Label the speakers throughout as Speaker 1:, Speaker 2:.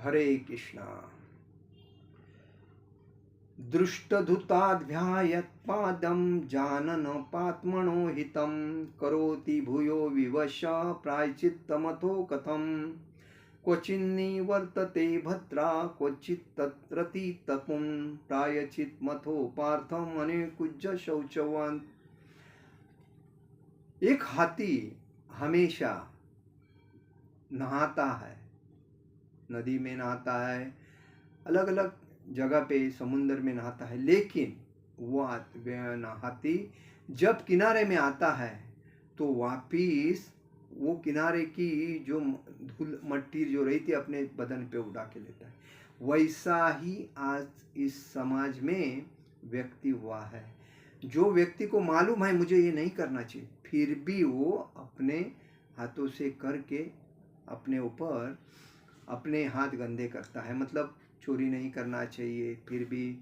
Speaker 1: हरे कृष्णा। दृष्टधुताध्यायत्पादं जानन पात्मनो हितं करोति भूयो विवश प्रायश्चित्तमथो कथं क्वचिन्निवर्तते भद्रा क्वचित् तत्रति तपुं प्रायश्चित्तमथो पार्थम अनेकुज्य शौचवान। एक हाथी हमेशा नहाता है, नदी में नहाता है, अलग अलग जगह पे समुद्र में नहाता है, लेकिन वो हाथी जब किनारे में आता है तो वापिस वो किनारे की जो धूल मट्टी जो रही थी अपने बदन पे उड़ा के लेता है। वैसा ही आज इस समाज में व्यक्ति हुआ है। जो व्यक्ति को मालूम है मुझे ये नहीं करना चाहिए, फिर भी वो अपने हाथों से करके अपने ऊपर अपने हाथ गंदे करता है। मतलब चोरी नहीं करना चाहिए फिर भी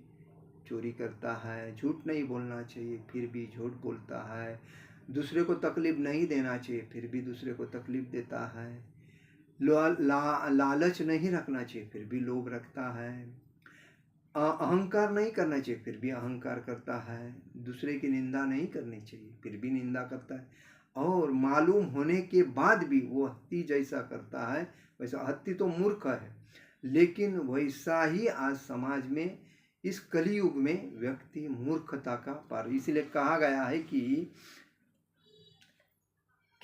Speaker 1: चोरी करता है, झूठ नहीं बोलना चाहिए फिर भी झूठ बोलता है, दूसरे को तकलीफ नहीं देना चाहिए फिर भी दूसरे को तकलीफ देता है, लालच नहीं रखना चाहिए फिर भी लोभ रखता है, अहंकार नहीं करना चाहिए फिर भी अहंकार करता है, दूसरे की निंदा नहीं करनी चाहिए फिर भी निंदा करता है, और मालूम होने के बाद भी वो हत्ती जैसा करता है। वैसा हत्ती तो मूर्ख है, लेकिन वैसा ही आज समाज में इस कलयुग में व्यक्ति मूर्खता का पार। इसलिए कहा गया है कि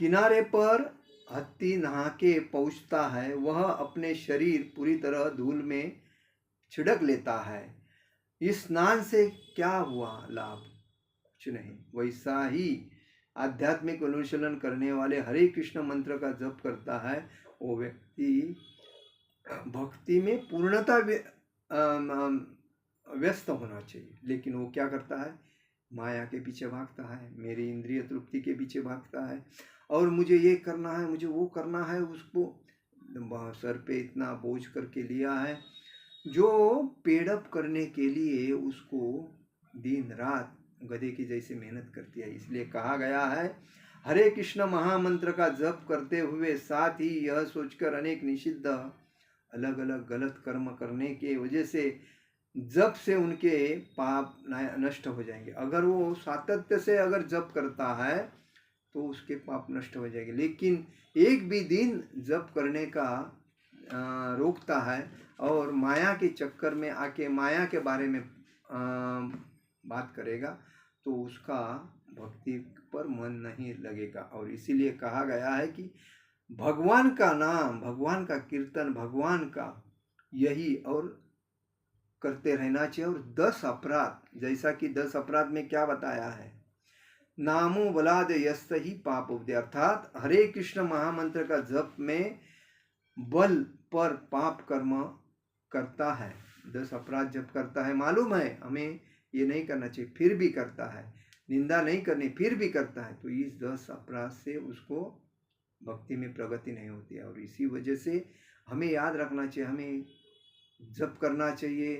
Speaker 1: किनारे पर हत्ती नहा के पहुंचता है, वह अपने शरीर पूरी तरह धूल में छिड़क लेता है। इस स्नान से क्या हुआ लाभ? कुछ नहीं। वैसा ही आध्यात्मिक अनुशीलन करने वाले हरे कृष्ण मंत्र का जप करता है, वो व्यक्ति भक्ति में पूर्णता व्यस्त होना चाहिए, लेकिन वो क्या करता है? माया के पीछे भागता है, मेरी इंद्रिय तृप्ति के पीछे भागता है, और मुझे ये करना है, मुझे वो करना है। उसको सर पे इतना बोझ करके लिया है जो पेड़अप करने के लिए उसको दिन रात गधे की जैसे मेहनत करती है। इसलिए कहा गया है हरे कृष्ण महामंत्र का जप करते हुए साथ ही यह सोचकर अनेक निषिद्ध अलग अलग गलत कर्म करने के वजह से जप से उनके पाप नष्ट हो जाएंगे। अगर वो सातत्य से अगर जप करता है तो उसके पाप नष्ट हो जाएंगे, लेकिन एक भी दिन जप करने का रोकता है और माया के चक्कर में आके माया के बारे में बात करेगा तो उसका भक्ति पर मन नहीं लगेगा। और इसीलिए कहा गया है कि भगवान का नाम, भगवान का कीर्तन, भगवान का यही और करते रहना चाहिए। और 10 अपराध, जैसा कि 10 अपराध में क्या बताया है, नामो बलाद यस्त ही पाप उपदे, अर्थात हरे कृष्ण महामंत्र का जप में बल पर पाप कर्म करता है। 10 अपराध जब करता है, मालूम है हमें ये नहीं करना चाहिए फिर भी करता है, निंदा नहीं करनी फिर भी करता है, तो इस 10 अपराध से उसको भक्ति में प्रगति नहीं होती है। और इसी वजह से हमें याद रखना चाहिए, हमें जप करना चाहिए,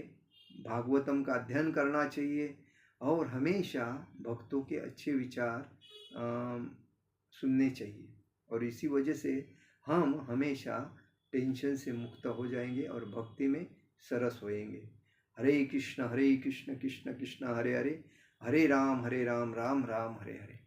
Speaker 1: भागवतम का अध्ययन करना चाहिए, और हमेशा भक्तों के अच्छे विचार सुनने चाहिए। और इसी वजह से हम हमेशा टेंशन से मुक्त हो जाएंगे और भक्ति में सरस होएंगे। हरे कृष्ण कृष्ण कृष्ण हरे हरे, हरे राम राम राम हरे हरे।